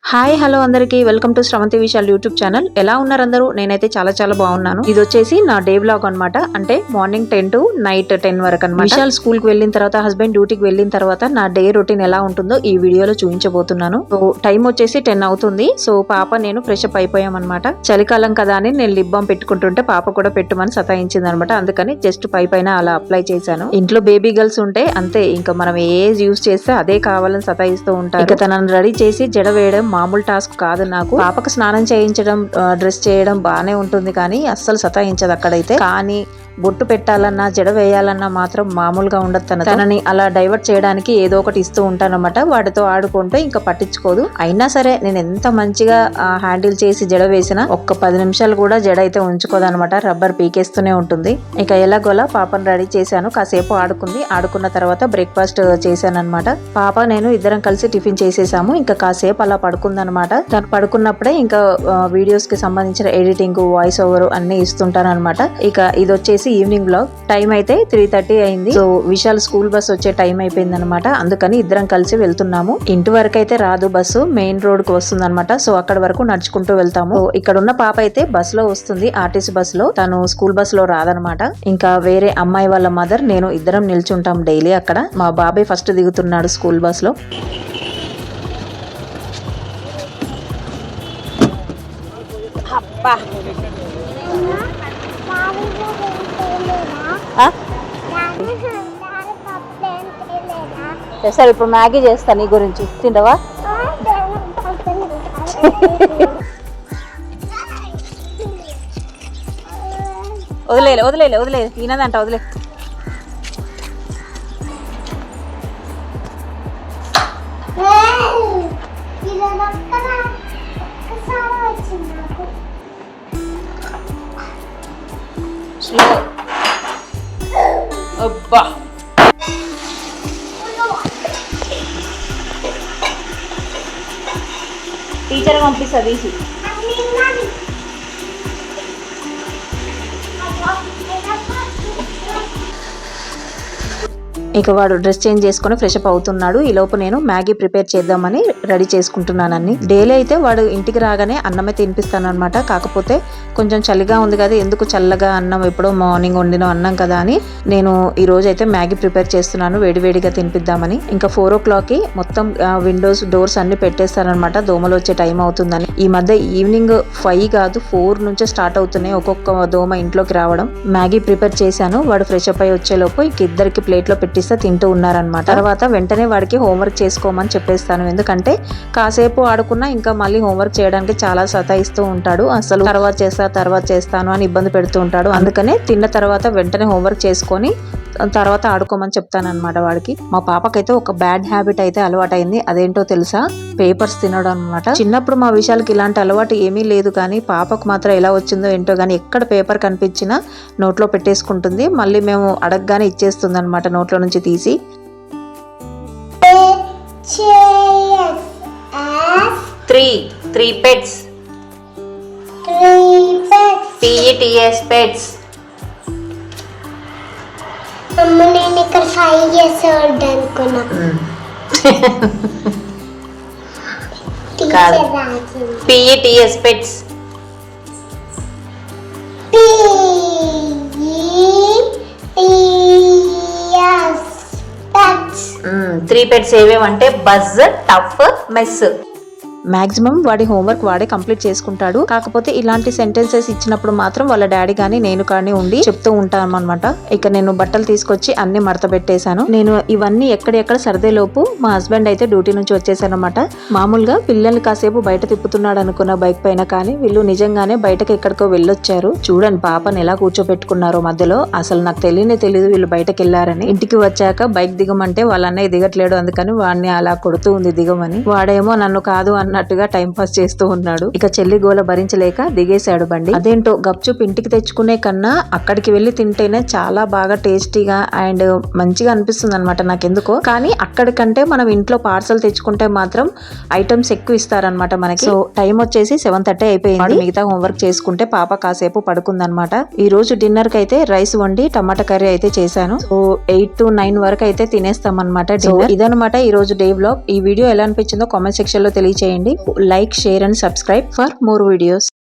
Hi hello అందరికీ welcome to Sravanthi Vishal YouTube channel. ఎలా ఉన్నారు అందరూ? నేనైతే చాలా బాగున్నాను. ఇది వచ్చేసి నా డే వ్లాగ్ అన్నమాట. అంటే మార్నింగ్ 10 to నైట్ 10 వరకు అన్నమాట. విశాల్ స్కూల్ కి వెళ్ళిన తర్వాత, హస్బెండ్ డ్యూటీకి వెళ్ళిన తర్వాత నా డే రొటీన్ ఎలా ఉంటుందో ఈ వీడియోలో చూపించబోతున్నాను. సో టైం వచ్చేసి 10 అవుతుంది. సో పాప నేను ఫ్రెష్ అప్ అయిపోయాం అనమాట. చలికాలం కదా అని నేను లిప్ బామ్ పెట్టుకుంటుంటే పాప కూడా పెట్టుమని సతాయించింది అనమాట. అందుకని జస్ట్ పైన అలా అప్లై చేశాను. ఇంట్లో బేబీ గర్ల్స్ ఉంటే అంతే, ఇంకా మనం ఏది యూజ్ చేస్తే అదే కావాలని సతాయిస్తూ ఉంటారు. ఇక తనని రెడీ చేసి జడ వేయడం మామూలు టాస్క్ కాదు నాకు. పాపకు స్నానం చేయించడం, డ్రెస్ చేయడం బానే ఉంటుంది, కానీ అస్సలు సతాయించదు అక్కడైతే. కానీ బొట్టు పెట్టాలన్నా జడ వేయాలన్నా మాత్రం మామూలుగా ఉండదు. తనని అలా డైవర్ట్ చేయడానికి ఏదో ఒకటి ఇస్తూ ఉంటానన్నమాట. వాటితో ఆడుకుంటూ ఇంకా పట్టించుకోదు. అయినా సరే నేను ఎంత మంచిగా హ్యాండిల్ చేసి జడ వేసినా ఒక్క 10 నిమిషాలు కూడా జడ అయితే ఉంచుకోదనమాట. రబ్బర్ పీకేస్తూనే ఉంటుంది. ఇక ఎలాగోలా పాపను రెడీ చేశాను. కాసేపు ఆడుకుంది. ఆడుకున్న తర్వాత బ్రేక్ఫాస్ట్ చేశాను అనమాట. పాప నేను ఇద్దరం కలిసి టిఫిన్ చేసేసాము. ఇంకా కాసేపు అలా పడుకుందనమాట. తను పడుకున్నప్పుడే ఇంకా వీడియోస్ కి సంబంధించిన ఎడిటింగ్, వాయిస్ ఓవర్ అన్ని ఇస్తుంటాను అనమాట. ఇక ఇది వచ్చేసి ఈవినింగ్ బ్లాగ్. టైం అయితే 3:30 అయింది. సో విశాల్ స్కూల్ బస్ వచ్చే టైం అయిపోయింది అనమాట. అందుకని ఇద్దరం కలిసి వెళ్తున్నాము. ఇంటి వరకు అయితే రాదు బస్సు, మెయిన్ రోడ్ కు వస్తుంది అనమాట. సో అక్కడ వరకు నడుచుకుంటూ వెళ్తాము. ఇక్కడ ఉన్న పాప అయితే బస్ లో వస్తుంది, ఆర్టీసీ బస్ లో. తను స్కూల్ బస్ లో రాదనమాట. ఇంకా వేరే అమ్మాయి వాళ్ళ మదర్, నేను ఇద్దరం నిల్చుంటాం డైలీ అక్కడ. మా బాబాయ్ ఫస్ట్ దిగుతున్నాడు స్కూల్ బస్ లో. సరే ఇప్పుడు మ్యాగీ చేస్తా, నీ గురించి తింటావా? వదిలే తినదంట, వదిలే. అబ్బా టీచర్ పంపిస్తా తీసి. ఇక వాడు డ్రెస్ చేంజ్ చేసుకుని ఫ్రెష్ అప్ అవుతున్నాడు. ఈ లోపు నేను మ్యాగీ ప్రిపేర్ చేద్దామని రెడీ చేసుకుంటున్నాను అన్ని. డైలీ అయితే వాడు ఇంటికి రాగానే అన్నమే తినిపిస్తాను అనమాట. కాకపోతే కొంచెం చలిగా ఉంది కదా, ఎందుకు చల్లగా అన్నం, ఎప్పుడో మార్నింగ్ వండిన అన్నం కదా అని నేను ఈ రోజు అయితే మ్యాగీ ప్రిపేర్ చేస్తున్నాను, వేడివేడిగా తినిపిద్దామని. ఇంకా 4 o'clockకి మొత్తం విండోస్, డోర్స్ అన్ని పెట్టేస్తానమాట, దోమలు వచ్చే టైం అవుతుందని. ఈ మధ్య ఈవినింగ్ 5 కాదు 4 నుంచే స్టార్ట్ అవుతున్నాయి ఒక్కొక్క దోమ ఇంట్లోకి రావడం. మ్యాగీ ప్రిపేర్ చేశాను. వాడు ఫ్రెష్ అప్ అయి వచ్చేలోపు ఇద్దరికి ప్లేట్లో పెట్టి తింటూ ఉన్నారనమాట. తర్వాత వెంటనే వాడికి హోంవర్క్ చేసుకోమని చెప్పేస్తాను. ఎందుకంటే కాసేపు ఆడుకున్నా ఇంకా మళ్ళీ హోంవర్క్ చేయడానికి చాలా సతాయిస్తూ ఉంటాడు. అసలు తర్వాత చేస్తాను అని ఇబ్బంది పెడుతూ ఉంటాడు. అందుకనే తిన్న తర్వాత వెంటనే హోంవర్క్ చేసుకొని తర్వాత ఆడుకోమని చెప్తాను అనమాట వాడికి. మా పాపకైతే ఒక బ్యాడ్ హ్యాబిట్ అయితే అలవాటైంది. అదేంటో తెలుసా? పేపర్స్ తినడం అనమాట. చిన్నప్పుడు మా విషయాలకి ఇలాంటి అలవాటు ఏమీ లేదు, కానీ పాపకు మాత్రం ఎలా వచ్చిందో ఏంటో కానీ ఎక్కడ పేపర్ కనిపించినా నోట్లో పెట్టేసుకుంటుంది. మళ్ళీ మేము అడగగానే ఇచ్చేస్తుంది అనమాట నోట్లో నుంచి తీసి. Three pets. PETS pets. నేను ఇక్కడ 5 years old అనుకున్నా. PETS pets. 3 పెట్స్ ఏవేవంటే బజ్, టఫ్, మెస్. మాక్సిమం వాడి హోంవర్క్ వాడే కంప్లీట్ చేసుకుంటాడు. కాకపోతే ఇలాంటి సెంటెన్సెస్ ఇచ్చినప్పుడు మాత్రం వాళ్ళ డాడీ కానీ నేను కానీ ఉండి చెప్తూ ఉంటాను అనమాట. ఇక నేను బట్టలు తీసుకొచ్చి అన్ని మడత పెట్టేశాను. నేను ఇవన్నీ ఎక్కడెక్కడ సర్దేలోపు మా హస్బెండ్ అయితే డ్యూటీ నుంచి వచ్చేసాను అనమాట. మామూలుగా పిల్లల్ని కాసేపు బయట తిప్పుతున్నాడు అనుకున్న బైక్ పైన, కానీ వీళ్ళు నిజంగానే బయటకి ఎక్కడికో వెళ్ళొచ్చారు. చూడండి పాపని ఎలా కూర్చోపెట్టుకున్నారో మధ్యలో. అసలు నాకు తెలియదు వీళ్ళు బయటకు వెళ్లారని. ఇంటికి వచ్చాక బైక్ దిగమంటే వాళ్ళ అన్నయ్య దిగట్లేడు, అందుకని వాడిని అలా కొడుతూ ఉంది దిగమని. వాడేమో నన్ను కాదు అన్నట్టుగా టైం పాస్ చేస్తూ ఉన్నాడు. ఇక చెల్లి గోల భరించలేక దిగేశాడు బండి. అదేంటో గప్చుప్ ఇంటికి తెచ్చుకునే కన్నా అక్కడికి వెళ్లి తింటేనే చాలా బాగా టేస్టీగా అండ్ మంచిగా అనిపిస్తుంది అనమాట నాకెందుకో. కానీ అక్కడికంటే మనం ఇంట్లో పార్సల్ తెచ్చుకుంటే మాత్రం ఐటమ్స్ ఎక్కువ ఇస్తారనమాట మనకి. సో టైం వచ్చేసి 7:30 అయిపోయింది. మిగతా హోంవర్క్ చేసుకుంటే పాప కాసేపు పడుకుందనమాట. ఈ రోజు డిన్నర్ కి అయితే రైస్ వండి టమాటా కర్రీ అయితే చేశాను. సో 8 to 9 వరకు అయితే తినేస్తాం అనమాట డిన్నర్. ఇదనమాట ఈ రోజు డే వ్లాగ్. ఈ వీడియో ఎలా అనిపించిందో కామెంట్ సెక్షన్ లో తెలియచేయండి. చేయండి. Like, share and subscribe for more videos.